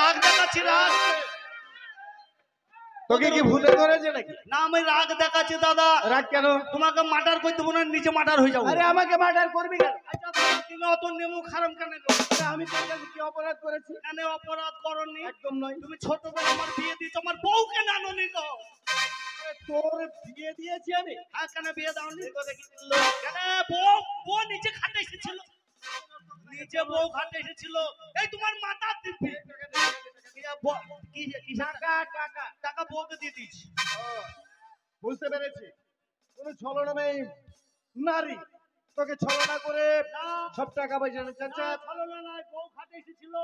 রাগ দেখাচ্ছি রাগ। তোকে কি ভূতে ধরেছে নাকি? না আমি রাগ দেখাচ্ছি দাদা। রাগ কেন? তোমাকে মার্ডার করে দেবো না, নিচে মার্ডার হয়ে যাবো। আরে আমাকে মার্ডার করবি কেন? আচ্ছা দাদা, তুমি অত নেমু খারাপ কেন গো? আমি তোর কাছে কি অপরাধ করেছি? কেন অপরাধ করনি? একদম নয়। তুমি ছোটবেলা আমার বিয়ে দিয়েছো, আমার বউকে নানোনি গো। তোর বিয়ে দিয়েছি আমি? হ্যাঁ, কেন বিয়ে দাওনি? কেন? বউ বউ নিচে খাটে এসেছিল, নিচে বউ খাটে এসেছিল। এই তোমার মাথা দিবি টাকা টাকা টাকা বউকে দিয়ে দিয়েছি। বুঝতে পেরেছি, কোন ছলনাময়ী নারী তোকে ছলনা করে সব টাকা পয়সা চাচা। ছলনা নয়, বউ খাটে এসেছিল,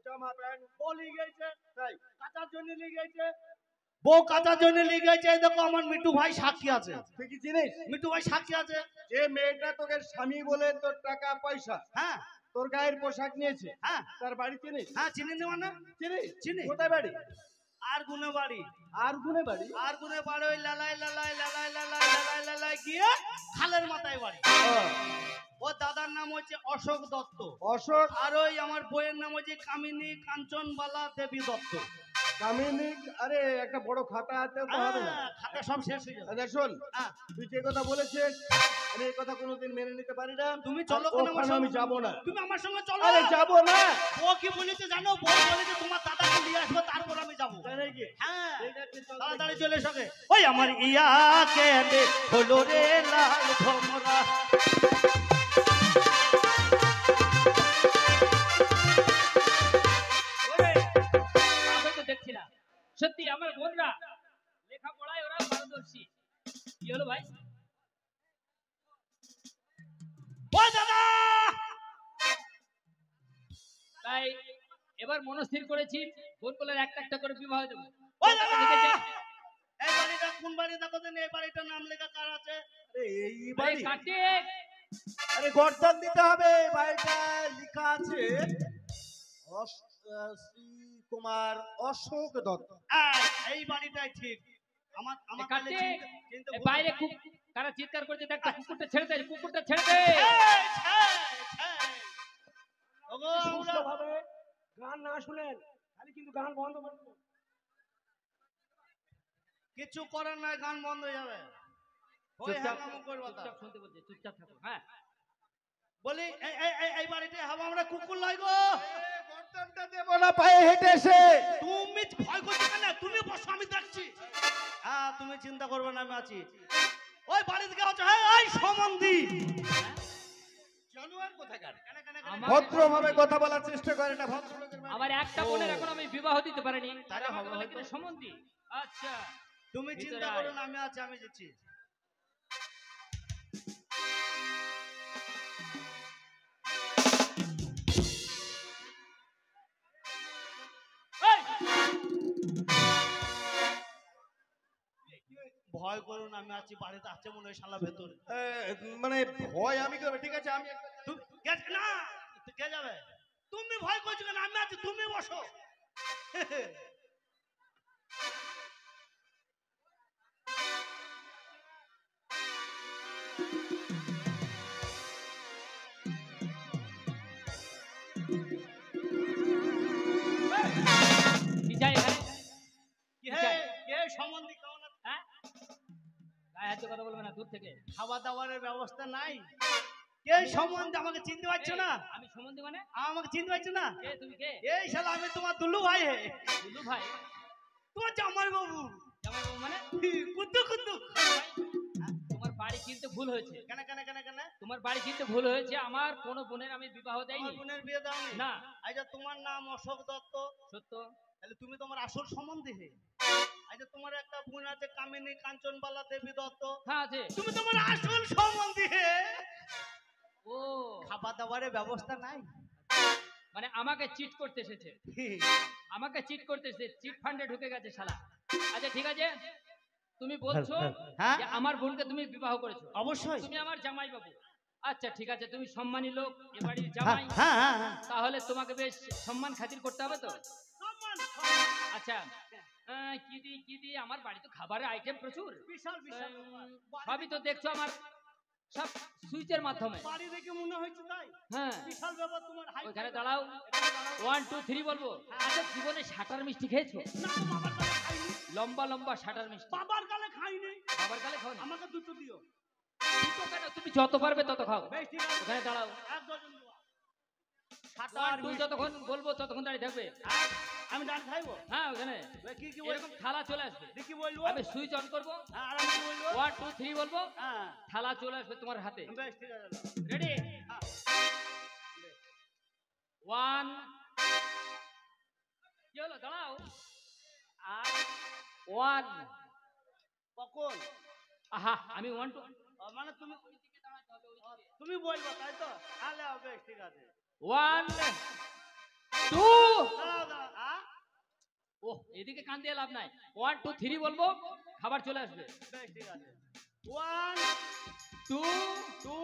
জামা প্যান্ট বউ নিয়ে গেছে, তাই কাচার জন্য নিয়ে গেছে। বউ কাচার জন্য নিয়ে গেছে। এই দেখো আমার মিঠু ভাই সাক্ষী আছে। তুই কি চিনিস মিঠু ভাই সাক্ষী আছে। যে মেয়েটা তোকে স্বামী বলে তোর টাকা পয়সা হ্যাঁ তোর গায়ের পোশাক নিয়েছে, হ্যাঁ তার বাড়ি চিনিস? হ্যাঁ, চিনি নেওয়া না? চিনিস? চিনি। কোথায় বাড়ি? আর গুনে বাড়ি। আর গুনে বাড়ি? আর গুনে বাড়ি ওই লালাই লালাই লালাই লালাই লালাই লালাই গিয়ে খালের মাথায় বাড়ি। ও দাদার নাম হচ্ছে অশোক দত্ত। অশোক। আর ওই আমার বইয়ের নাম হচ্ছে কামিনী কাঞ্চনবালা দেবী দত্ত। কামিনী। আরে একটা বড় খাতা আছে তো হবে না? খাতা সব শেষ হয়ে যাবে। আচ্ছা শোন, হ্যাঁ, তুই যে কথা বলেছিস আমি এই কথা কোনোদিন মেনে নিতে পারি না। তুমি চলো কেন আমার ওখানে সঙ্গে? আমি যাবো না। তুমি আমার সঙ্গে চলো। আরে যাবো না। ও কি বলেছে জানো? বউ বলেছে তোমার দাদাকে নিয়ে আসবো, তারপর আমি যাবো। তাই নাকি? হ্যাঁ, ঠিক আছে, চল। তাড়াতাড়ি চলে এসো গে। ওই আমার ইয়া কেঁদে হলো রে লাল ভমরা। দেখছি না সত্যি আমার বোনরা লেখাপড়ায় ওরা পারদর্শী। কি হলো ভাই? ওই দাদা, তাই এবার মনস্থির করেছি বোন বলার একটা একটা করে বিবাহ দেবো। ওই দাদা, এই বাড়িটা কোন বাড়ি দেখো তো? এই বাড়িটার নাম লেখা কার আছে? আরে এই বাড়ি? কাটে আরে গর্দান দিতে হবে। বাড়িটা লেখা আছে শ্রী কুমার অশোক দত্ত। এই বাড়িটাই ঠিক। আমার আমার কাটে চিনতে বাইরে খুব কারা চিৎকার করছে দেখ, কুকুরটা ছেড়ে দে, কুকুরটা ছেড়ে দে। ওগো সুস্থভাবে গান না শুনেন খালি কিন্তু গান বন্ধ করে দেবো। কিছু করার নাই, গান বন্ধ হয়ে যাবে। ওই চুপচাপ হ্যাঙ্গামো করবা তা। চুপচাপ শুনতে বলছে, চুপচাপ থাকো। হ্যাঁ বলি এই বাড়িতে হবো আমরা কুকুর লাই গো। গর্দানটা দেবো না পায়ে হেঁটে এসে। তুমি ভয় করছো কেন? তুমি বসো, আমি দেখছি। হ্যাঁ, তুমি চিন্তা করবে না, আমি আছি। ওই বাড়ি থেকে হচ্ছে এই সম্বন্ধী জানোয়ার কোথাকার। ভদ্রভাবে কথা বলার চেষ্টা করে না ভদ্রলোকের বাড়ি। আমার একটা বোনের এখন আমি বিবাহ দিতে পারিনি, তাহলে হবে হয়তো। সম্বন্ধী। আচ্ছা তুমি চিন্তা করো না, আমি আছি, আমি যাচ্ছি। ভয় করো না, আমি আছি। বাড়িতে আছে মনে হয় শালা ভেতরে। মানে ভয় আমি করবো? ঠিক আছে, আমি না, কে যাবে? তুমি ভয় করছো কেন? আমি আছি, তুমি বসো। কি চাই এখানে? কি চাই? কে সম্বন্ধী কেমন আছে? হ্যাঁ গায়ে হাতে কথা বলবে না, দূর থেকে। খাওয়া দাওয়ার ব্যবস্থা নাই? কে সম্বন্ধে? আমাকে চিনতে পারছো না? আমি সম্বন্ধী মানে? আমাকে চিনতে পারছো না? কে তুমি? কে? এই শালা আমি তোমার দুলু ভাই হে। দুলু ভাই? তোমার জামাই বাবু। জামাই বাবু মানে? কুদ্দু কুদ্দু। তোমার বাড়ি চিনতে ভুল হয়েছে। কেন কেন কেন কেন? তোমার বাড়ি চিনতে ভুল হয়েছে। আমার কোনো বোনের আমি বিবাহ দেইনি। আমার বোনের বিয়ে দাওনি? না। আচ্ছা, তোমার নাম অশোক দত্ত। সত্য। তাহলে তুমি তোমার আসল সম্বন্ধী হে। আচ্ছা, তোমার একটা বোন আছে কামিনী কাঞ্চনবালা দেবী দত্ত। হ্যাঁ আছে। তুমি তোমার আসল সম্বন্ধী হে। ও খাবার দাবারের ব্যবস্থা নাই? মানে আমাকে চিট করতে এসেছে। আমাকে চিট করতে এসেছে, চিট ফান্ডে ঢুকে গেছে শালা। আচ্ছা ঠিক আছে, তুমি বলছো হ্যাঁ? যে আমার বোনকে তুমি বিবাহ করেছো? অবশ্যই। তুমি আমার জামাই বাবু। আচ্ছা ঠিক আছে, তুমি সম্মানী লোক, এ বাড়ির জামাই। হ্যাঁ হ্যাঁ হ্যাঁ। তাহলে তোমাকে বেশ সম্মান খাতির করতে হবে তো। আচ্ছা কি দি আমার বাড়ি তো খাবারের আইটেম প্রচুর, বিশাল বিশাল। সবই তো দেখছো আমার সব সুইচের মাধ্যমে। বাড়ি দেখে মনে হয়েছে তাই। হ্যাঁ, বিশাল ব্যাপার তোমার হাই। ওইখানে দাঁড়াও। 1 2 3 বলবো। আচ্ছা, জীবনে শাটার মিষ্টি খেয়েছো? না বাবার গালে খাইনি। লম্বা লম্বা শাটার মিষ্টি বাবার গালে খাইনি। বাবার গালে খাও না? আমাকে দুটো দিও। দুটো কেন, তুমি যত পারবে তত খাও। বেশ ঠিক আছে। ওখানে দাঁড়াও। এক ডজন দেওয়া। 1 সাতার 2 যতক্ষণ বলবো ততক্ষণ দাঁড়িয়ে থাকবে। আমি ডান খাইবো। হ্যাঁ, ওখানে কি কি এরকম থালা চলে আসবে। দেখি বলবো। আমি সুইচ অন করবো। আর আমি কি বলবো? 1 2 3 বলবো, হ্যাঁ থালা চলে আসবে তোমার হাতে। বেশ ঠিক আছে। রেডি? 1 কি হলো, দাঁড়াও। আর 1 কখন? আহা, আমি 1 2 মানে তুমি বলবো তাই তো? তাহলে বেশ ঠিক আছে। 1 2 দাঁড়াও দাঁড়াও। ও, এদিকে কান দিয়ে লাভ নাই। 1 2 3 বলবো, খাবার চলে আসবে। বেশ ঠিক আছে। 1 2 2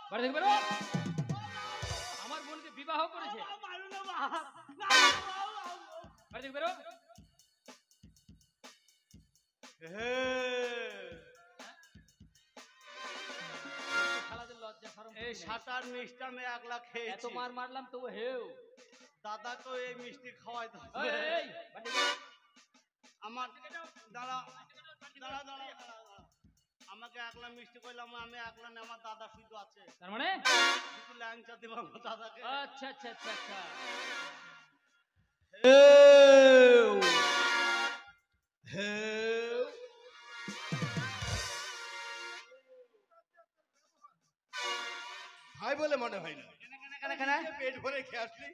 বাড়ি থেকে বেরো। আমার বোনকে বিবাহ করেছে। বাড়ি থেকে বেরো। শালাদের লজ্জা শরম এই কিছু নেই। সাতার মিষ্টি আমি 1 লাখ এত খেয়েছি। মার মারলাম তবু হেউ। দাদাকে এই মিষ্টি খাওয়াই দাও। এই, এই, বাড়ি থেকে বেরো। আমার দাঁড়া দাঁড়া দাঁড়া আমাকে 1 লাখ মিষ্টি কইলাম, আমি 1 লাখ আমার দাদা শুধু আছে। তার মানে কিছু ল্যাংচা দিব আমার দাদাকে। আচ্ছা আচ্ছা আচ্ছা আচ্ছা। ভাই বলে মনে হয় না। কেন কেন পেট ভরে খেয়ে আসলি।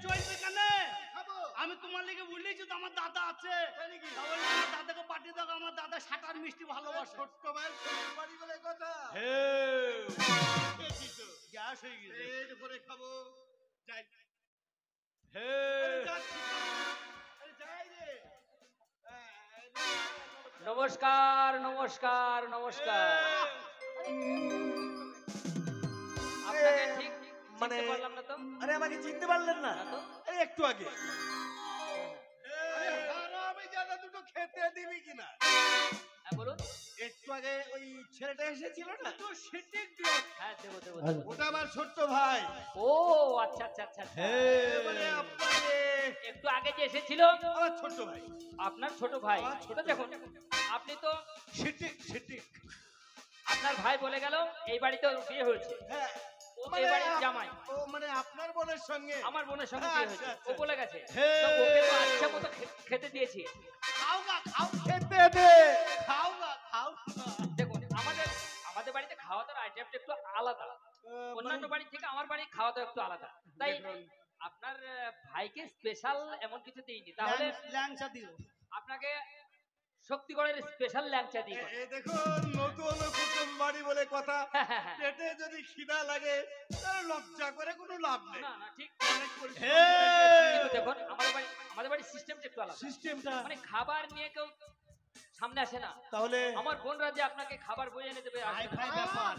চলবে কেন? আমি তোমার লেগে বললেছি তো আমার দাদা আছে। তাহলে আমার দাদাকে পাঠিয়ে দাও, আমার দাদা সাতার মিষ্টি ভালোবাসে। ছোট্ট ভাই ছোট্ট বাড়ি বলে কথা। গ্যাস হয়ে গেছে। পেট ভরে খাবো। যাই। যাই রে। নমস্কার নমস্কার নমস্কার। আপনাকে ঠিক মানে চিনতে পারলাম না তো। আরে আমাকে চিনতে পারলেন না? না তো। আরে একটু আগে। আমি জানা দুটো খেতে দিবি কিনা? হ্যাঁ বলুন। একটু আগে ওই ছেলেটা এসেছিল না? তো সেটিক দিও। হ্যাঁ, দেবো দেবো দেবো। ওটা আমার ছোট্ট ভাই। ও আচ্ছা আচ্ছা আচ্ছা আচ্ছা। বলে আপনাকে একটু আগে যে এসেছিল আমার ছোট্ট ভাই। আপনার ছোট ভাই। আমার ছোট তো দেখুন, আপনি তো সেটিক সেটিক। আপনার ভাই বলে গেল এই বাড়িতে ওর বিয়ে হয়েছে। হ্যাঁ। ও এই বাড়ির জামাই। ও মানে আপনার বোনের সঙ্গে। আমার বোনের সঙ্গে আচ্ছা, বিয়ে হয়েছে। আচ্ছা। ও বলে গেছে। হ্যাঁ। তো ওকে তো আচ্ছা মতো খেতে দিয়েছি। খাও গা খাও। খেতে দে। খাও গা খাও। দেখুন, আমাদের আমাদের বাড়িতে খাওয়া দাওয়ার আইটেমটা একটু আলাদা। অন্যান্য বাড়ি থেকে আমার বাড়ির খাওয়া দাওয়া একটু আলাদা। তাই আপনার ভাইকে স্পেশাল এমন কিছু দিইনি। তাহলে ল্যাংচা দিও। আপনাকে শক্তিগড়ের স্পেশাল ল্যাংচা দিই। এই দেখুন নতুন কুটুম বাড়ি বলে কথা। পেটে যদি খিদা লাগে তাহলে লজ্জা করে কোনো লাভ নেই। না না, ঠিক। অনেক পরিশ্রম হে। কিন্তু দেখুন, আমাদের বাড়ির সিস্টেমটা একটু আলাদা। সিস্টেমটা মানে খাবার নিয়ে কেউ সামনে আসে না। তাহলে আমার বোনরা যে আপনাকে খাবার বয়ে এনে দেবে আসবে হাই না। ফাই ব্যাপার।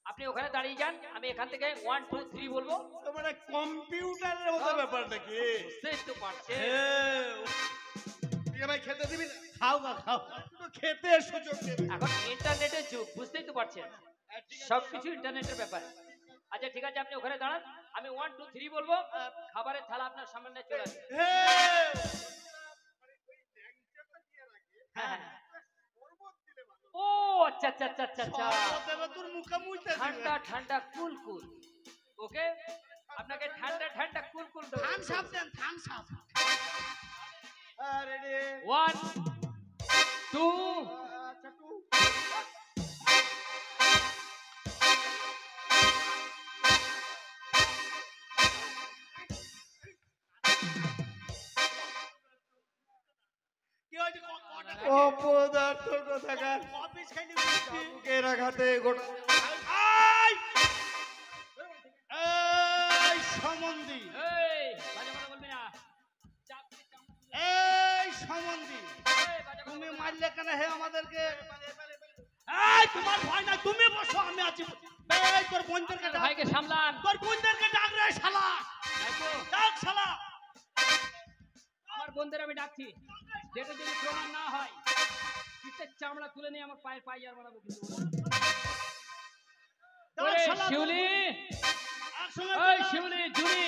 আপনি ওখানে দাঁড়িয়ে যান, আমি এখান থেকে 1 2 3 বলবো। তো মানে কম্পিউটারের মতো ব্যাপার নাকি? বুঝতেই তো পারছেন। তুই আমায় খেতে দিবি না? খাও গা খাও। তো খেতে সুযোগ দেবে। এখন ইন্টারনেটের যুগ, বুঝতেই তো পারছেন। সবকিছু ইন্টারনেটের ব্যাপার। আচ্ছা ঠিক আছে, আপনি ওখানে দাঁড়ান, আমি 1 2 3 বলবো, খাবারের থালা আপনার সামনে চলে আসবে। হ্যাঁ, হ্যাঁ। ও আচ্ছা আচ্ছা আচ্ছা আচ্ছা আচ্ছা। দেবে তোর মুখে মুইতে দিবে। ঠান্ডা ঠান্ডা কুল কুল। ওকে, আপনাকে ঠান্ডা ঠান্ডা কুল কুল দেবো। থাম সাপ দেন থাম সাপ। রেডি 1 2 আচ্ছা টু। কি হইছে কটা অপদার্থ কোথাকার। অফিস খাইলি চাবুকের আঘাতে গোটা। এই এই সম্বন্ধী এই বাজে কথা বলবি না। চাপ দিয়ে চামচ দিয়ে- এই সম্বন্ধী এই বাজে কথা তুমি বলবি না। মারি পারলে কেন হে আমাদেরকে এই তোমার ভয় না তুমি বসো আমি আছি এই তোর বোনদেরকে আপনার ডাক ভাইকে সামলান। তোর বোনদেরকে ডাক রে শালা দেখো, ডাক শালা আমার বোনদের আমি ডাকছি, যেটা যদি প্রমাণ না হয় পিঠের চামড়া তুলে নিয়ে আমার পায়ের পাইয়ার বানাবো কিন্তু। ডাক ওরে শালা শিউলি, একসঙ্গে ওই শিউলি, জুড়ি,